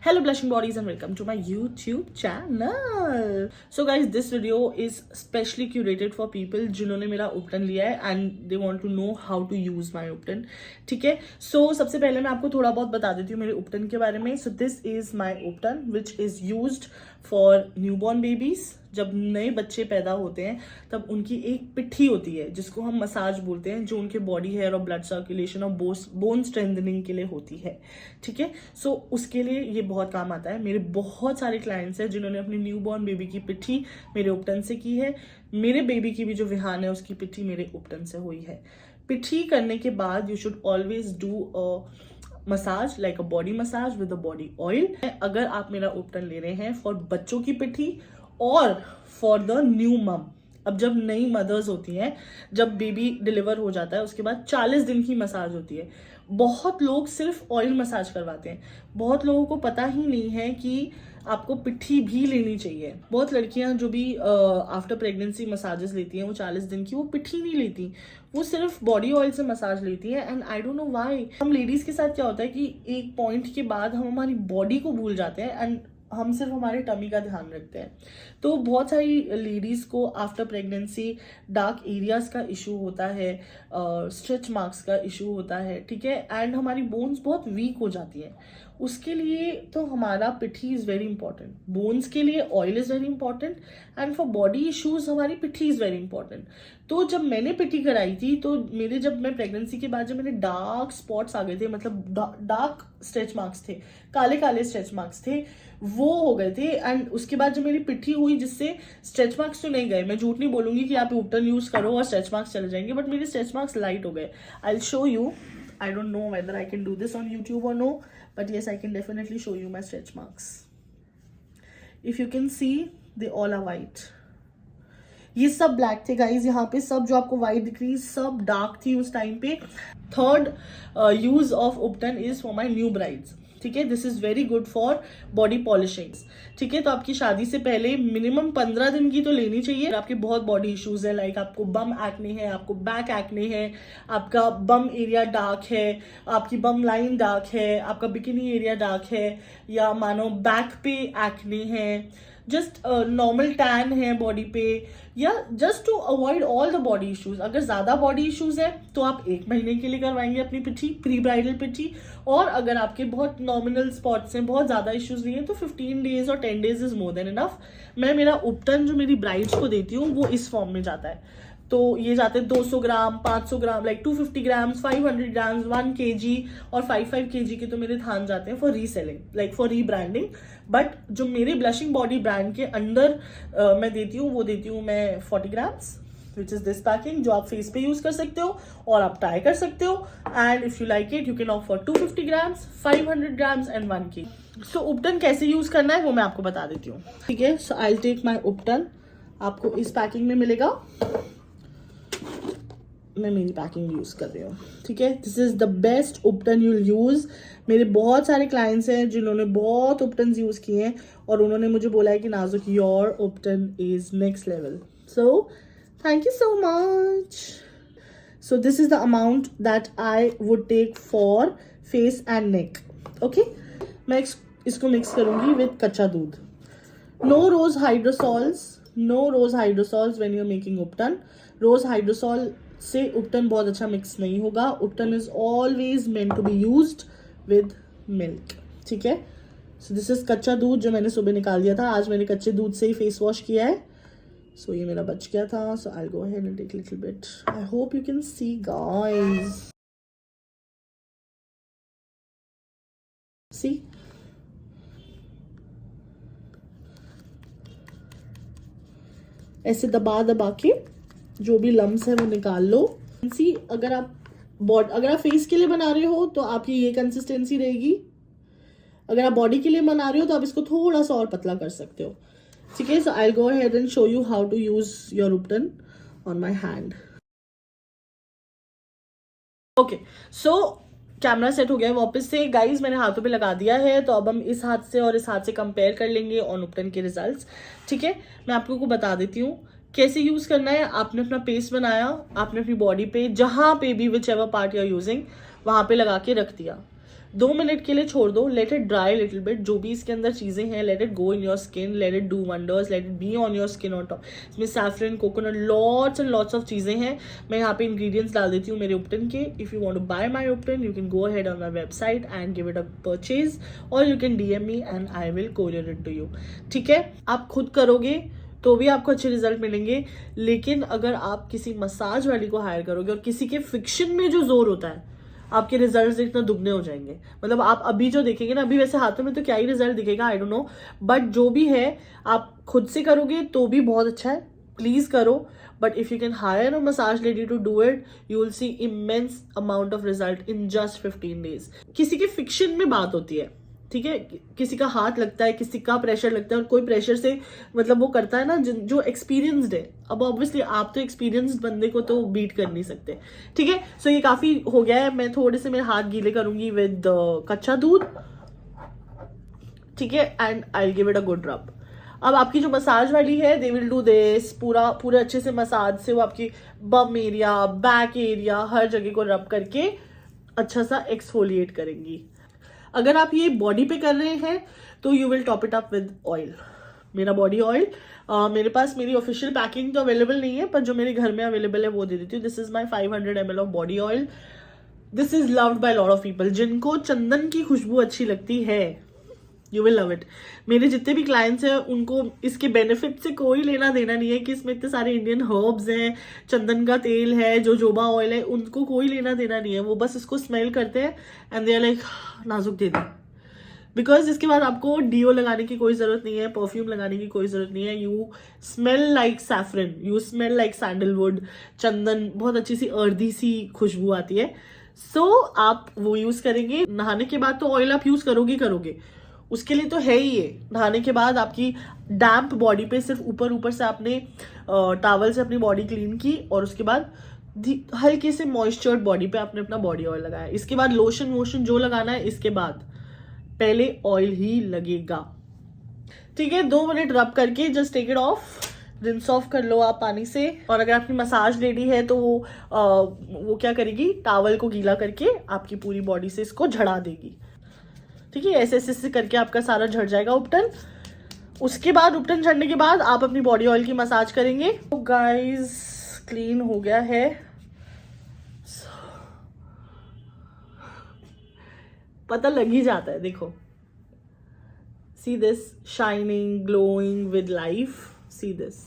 Hello blushing bodies and welcome to my YouTube channel. So guys, this video is specially curated for people जिन्होंने मेरा उपटन लिया है and they want to know how to use my उपटन. ठीक है, so सबसे पहले मैं आपको थोड़ा बहुत बता देती हूँ मेरे उपटन के बारे में. So this is my उपटन which is used for newborn babies. जब नए बच्चे पैदा होते हैं तब उनकी एक पिट्ठी होती है जिसको हम मसाज बोलते हैं, जो उनके बॉडी हेयर और ब्लड सर्कुलेशन और बोन स्ट्रेंथनिंग के लिए होती है. ठीक है, सो उसके लिए ये बहुत काम आता है. मेरे बहुत सारे क्लाइंट्स हैं जिन्होंने अपनी न्यूबॉर्न बेबी की पिट्ठी मेरे उपटन से की है. मेरे बेबी की भी जो विहान है उसकी पिट्ठी मेरे उपटन से हुई है. पिट्ठी करने के बाद you should always do a massage like a body massage with a body oil. अगर आप मेरा उपटन ले रहे हैं फॉर बच्चों की पिट्ठी और फॉर द न्यू मम, अब जब नई मदर्स होती हैं, जब बेबी डिलीवर हो जाता है उसके बाद 40 दिन की मसाज होती है. बहुत लोग सिर्फ ऑयल मसाज करवाते हैं. बहुत लोगों को पता ही नहीं है कि आपको पिट्ठी भी लेनी चाहिए. बहुत लड़कियां जो भी आफ्टर प्रेगनेंसी मसाजेस लेती हैं वो 40 दिन की, वो पिट्ठी नहीं लेती, वो सिर्फ बॉडी ऑयल से मसाज लेती है. And I don't know why. हम लेडीज के साथ क्या होता है कि एक पॉइंट के बाद हम हमारी बॉडी को भूल जाते हैं एंड हम सिर्फ हमारे टमी का ध्यान रखते हैं. तो बहुत सारी लेडीज़ को आफ्टर प्रेगनेंसी डार्क एरियाज का इशू होता है, स्ट्रेच मार्क्स का इशू होता है. ठीक है, एंड हमारी बोन्स बहुत वीक हो जाती हैं. उसके लिए तो हमारा पिट्ठी इज़ वेरी इंपॉर्टेंट. बोन्स के लिए oil is very important and for body issues हमारी पिट्ठी इज़ वेरी इंपॉर्टेंट. तो जब मैंने पिट्ठी कराई थी तो जब मैं प्रेगनेंसी के बाद जब मेरे डार्क स्पॉट्स आ गए थे, मतलब डार्क स्ट्रेच मार्क्स थे, काले काले स्ट्रेच मार्क्स थे, वो हो गए थे. एंड उसके बाद जब मेरी पिट्ठी हुई जिससे स्ट्रेच मार्क्स तो नहीं गए, मैं झूठ नहीं बोलूंगी कि आप उपटन यूज करो और स्ट्रेच मार्क्स चले जाएंगे, बट मेरे स्ट्रेच मार्क्स लाइट हो गए. I will show you. I don't know whether I can do this on YouTube or no, but yes, I can definitely show you my stretch marks. If you can see, they all are white. ये सब black थे guys. यहाँ पे सब जो आपको white दिख रही है सब डार्क थी उस टाइम पे. Third use of ubtan is for my new brides. ठीक है, this is very good for body polishings. ठीक है, तो आपकी शादी से पहले मिनिमम 15 दिन की तो लेनी चाहिए. आपके बहुत बॉडी इश्यूज है, लाइक आपको बम एक्ने है, आपको बैक एक्ने है, आपका बम एरिया डार्क है, आपकी बम लाइन डार्क है, आपका बिकिनी एरिया डार्क है, या मानो बैक पे एक्ने है, जस्ट नॉर्मल टैन है बॉडी पे, या just to avoid all the body issues. अगर ज्यादा बॉडी इश्यूज है तो आप 1 महीने के लिए करवाएंगे अपनी पिट्ठी, प्री ब्राइडल पिट्ठी. और अगर आपके बहुत नॉमिनल स्पॉट्स हैं, बहुत ज्यादा इश्यूज नहीं है, तो 15 डेज और 10 days is more than enough. मैं मेरा उपटन जो मेरी ब्राइड्स को देती हूँ वो इस फॉर्म में जाता है. तो ये जाते हैं 200 ग्राम, 500 ग्राम, लाइक 250 ग्राम्स, 500 ग्राम्स, 1 kg और 5 kg के तो मेरे थान जाते हैं for reselling, like for rebranding. But जो मेरे ब्लशिंग बॉडी ब्रांड के अंदर मैं देती हूँ, वो देती हूँ मैं 40 grams, which is this packing, जो आप फेस पे यूज कर सकते हो और आप ट्राई कर सकते हो. And if you like it you can of for 250 grams, 500 grams and 1 kg. सो उपटन कैसे यूज करना है वो मैं आपको बता देती हूँ. ठीक है, so I will take my उपटन. आपको इस पैकिंग में मिलेगा. मैं मेरी पैकिंग यूज कर रही हूँ. ठीक है, this is the best ubtan you will use. मेरे बहुत सारे क्लाइंट्स हैं जिन्होंने बहुत उपटन यूज किए हैं और उन्होंने मुझे बोला है कि Nazuk your ubtan is next level. So thank you so much. So this is the amount that I would take for face and neck. Okay, मैं इसको मिक्स करूंगी विद कच्चा दूध. No rose hydrosols, no rose hydrosols when you are making ubtan. Rose hydrosol से उपटन बहुत अच्छा mix नहीं होगा. Ubtan is always meant to be used with milk. ठीक है, सो दिस इज कच्चा दूध जो मैंने सुबह निकाल दिया था. आज मैंने कच्चे दूध से ही फेस वॉश किया है. सो ये मेरा बच गया था. So I will go ahead and take little bit. I hope you can see guys. See, ऐसे दबा दबा के जो भी लम्स है वो निकाल लो. सी, अगर आप फेस के लिए बना रहे हो तो आपकी ये कंसिस्टेंसी रहेगी. अगर आप बॉडी के लिए बना रहे हो तो आप इसको थोड़ा सा और पतला कर सकते हो. ठीक है, so I will go ahead and show you how to use your ubtan on my hand. Okay, so camera set हो गया है वापस से. गाइज मैंने हाथों पे लगा दिया है, तो अब हम इस हाथ से और इस हाथ से कंपेयर कर लेंगे ऑन उपटन के रिजल्ट्स. ठीक है, मैं आप लोगों को बता देती हूँ कैसे यूज करना है. आपने अपना पेस्ट बनाया, आपने अपनी बॉडी पे जहां पे भी whichever part you are using वहां पे लगा के रख दिया. 2 मिनट के लिए छोड़ दो, let it dry little bit, जो भी इसके अंदर चीज़ें हैं let it go in your skin, let it do wonders, let it be on your skin on top. इसमें saffron, coconut, lots and lots of चीज़ें हैं। मैं यहाँ पे इंग्रेडिएंट्स डाल देती हूँ मेरे उपटन के। If you want to buy my ubtan you can go ahead on my website and give it a purchase, or you can DM me and I will courier it to you. ठीक है, आप खुद करोगे तो भी आपको अच्छे रिजल्ट मिलेंगे, लेकिन अगर आप किसी मसाज वाली को हायर करोगे और किसी के फिक्शन में जो जोर होता है, आपके रिजल्ट्स इतना दुगने हो जाएंगे। मतलब आप अभी जो देखेंगे ना, अभी वैसे हाथों में तो क्या ही रिजल्ट दिखेगा, आई डोंट नो, बट जो भी है आप खुद से करोगे तो भी बहुत अच्छा है, प्लीज करो। But if you can hire a massage lady to do it, you will see immense amount of result in just 15 days। किसी के फिक्शन में बात होती है, ठीक है, किसी का हाथ लगता है, किसी का प्रेशर लगता है, और कोई प्रेशर से मतलब वो करता है ना जो एक्सपीरियंसड है। अब ऑब्वियसली आप तो एक्सपीरियंस्ड बंदे को तो बीट कर नहीं सकते। ठीक है, सो ये काफी हो गया है। मैं थोड़े से मेरे हाथ गीले करूंगी विद कच्चा दूध, ठीक है, and I will give it a good रब। अब आपकी जो मसाज वाली है, दे विल डू दिस, पूरे अच्छे से मसाज से वो आपकी बम एरिया, बैक एरिया, हर जगह को रब करके अच्छा सा एक्सफोलिएट करेंगी। अगर आप ये बॉडी पे कर रहे हैं तो you will top it up with oil, मेरा बॉडी ऑयल। मेरे पास मेरी ऑफिशियल पैकिंग तो अवेलेबल नहीं है, पर जो मेरे घर में अवेलेबल है वो दे देती हूँ। This is my 500 ml of body oil. This is loved by lot of people. जिनको चंदन की खुशबू अच्छी लगती है, यू विल लव इट। मेरे जितने भी क्लाइंट्स हैं उनको इसके बेनिफिट से कोई लेना देना नहीं है कि इसमें इतने सारे इंडियन हर्ब्स हैं, चंदन का तेल है, जोजोबा ऑयल है, उनको कोई लेना देना नहीं है। वो बस इसको स्मेल करते हैं एंड दे आर लाइक नाजुक दे दी। बिकॉज इसके बाद आपको डीओ लगाने की कोई जरूरत नहीं है, परफ्यूम लगाने की कोई जरूरत नहीं है। You smell like saffron, you smell like sandalwood, चंदन, बहुत अच्छी सी अर्दी सी खुशबू आती है। सो आप वो यूज करेंगे। नहाने के बाद तो ऑयल आप यूज करोगे, उसके लिए तो है ही ये। नहाने के बाद आपकी डैम्प बॉडी पे सिर्फ ऊपर से आपने टॉवल से अपनी बॉडी क्लीन की, और उसके बाद हल्के से मॉइस्चर्ड बॉडी पे आपने अपना बॉडी ऑयल लगाया। इसके बाद लोशन वोशन जो लगाना है, इसके बाद पहले ऑयल ही लगेगा। ठीक है, 2 मिनट रब करके just take it off, rinse off कर लो आप पानी से। और अगर आपकी मसाज लेडी है तो वो क्या करेगी, टॉवल को गीला करके आपकी पूरी बॉडी से इसको झड़ा देगी। ठीक है, ऐसे करके आपका सारा झड़ जाएगा उपटन। उसके बाद उपटन झड़ने के बाद आप अपनी बॉडी ऑयल की मसाज करेंगे। तो गाइस क्लीन हो गया है, पता लग ही जाता है। देखो, see this shining, glowing with life, see this.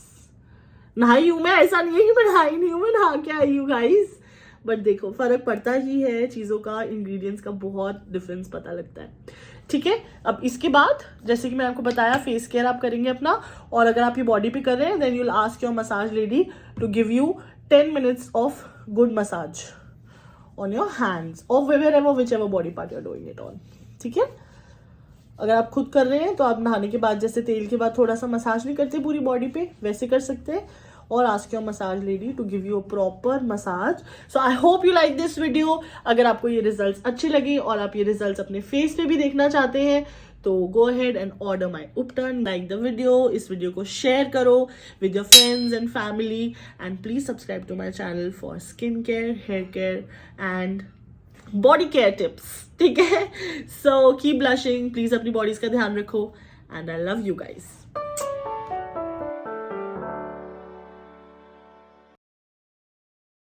नहाई हूं मैं, ऐसा नहीं है कि मैं नहाई नहीं हूं, मैं नहा के आई हूँ गाइस। बट देखो फर्क पड़ता ही है चीजों का, इंग्रेडिएंट्स का बहुत डिफरेंस पता लगता है। ठीक है, अब इसके बाद जैसे कि मैं आपको बताया, फेस केयर आप करेंगे अपना। और अगर आप ये बॉडी पे कर रहे हैं, then you will ask your massage lady to give you 10 minutes of good massage on your hands और wherever whichever body part you're doing it on। ठीक है, अगर आप खुद कर रहे हैं तो आप नहाने के बाद जैसे तेल के बाद थोड़ा सा मसाज नहीं करते पूरी बॉडी पे, वैसे कर सकते हैं। और ask your massage lady to give you a proper massage. So I hope you like this video. अगर आपको ये रिजल्ट्स अच्छे लगे और आप ये रिजल्ट्स अपने फेस पे भी देखना चाहते हैं, तो go ahead and order my ubtan. Like the video, इस वीडियो को शेयर करो with your friends and family, and please subscribe to my channel for skin care, hair care and body care tips. ठीक है, सो कीप ब्लशिंग, प्लीज अपनी bodies का ध्यान रखो, and I love you guys.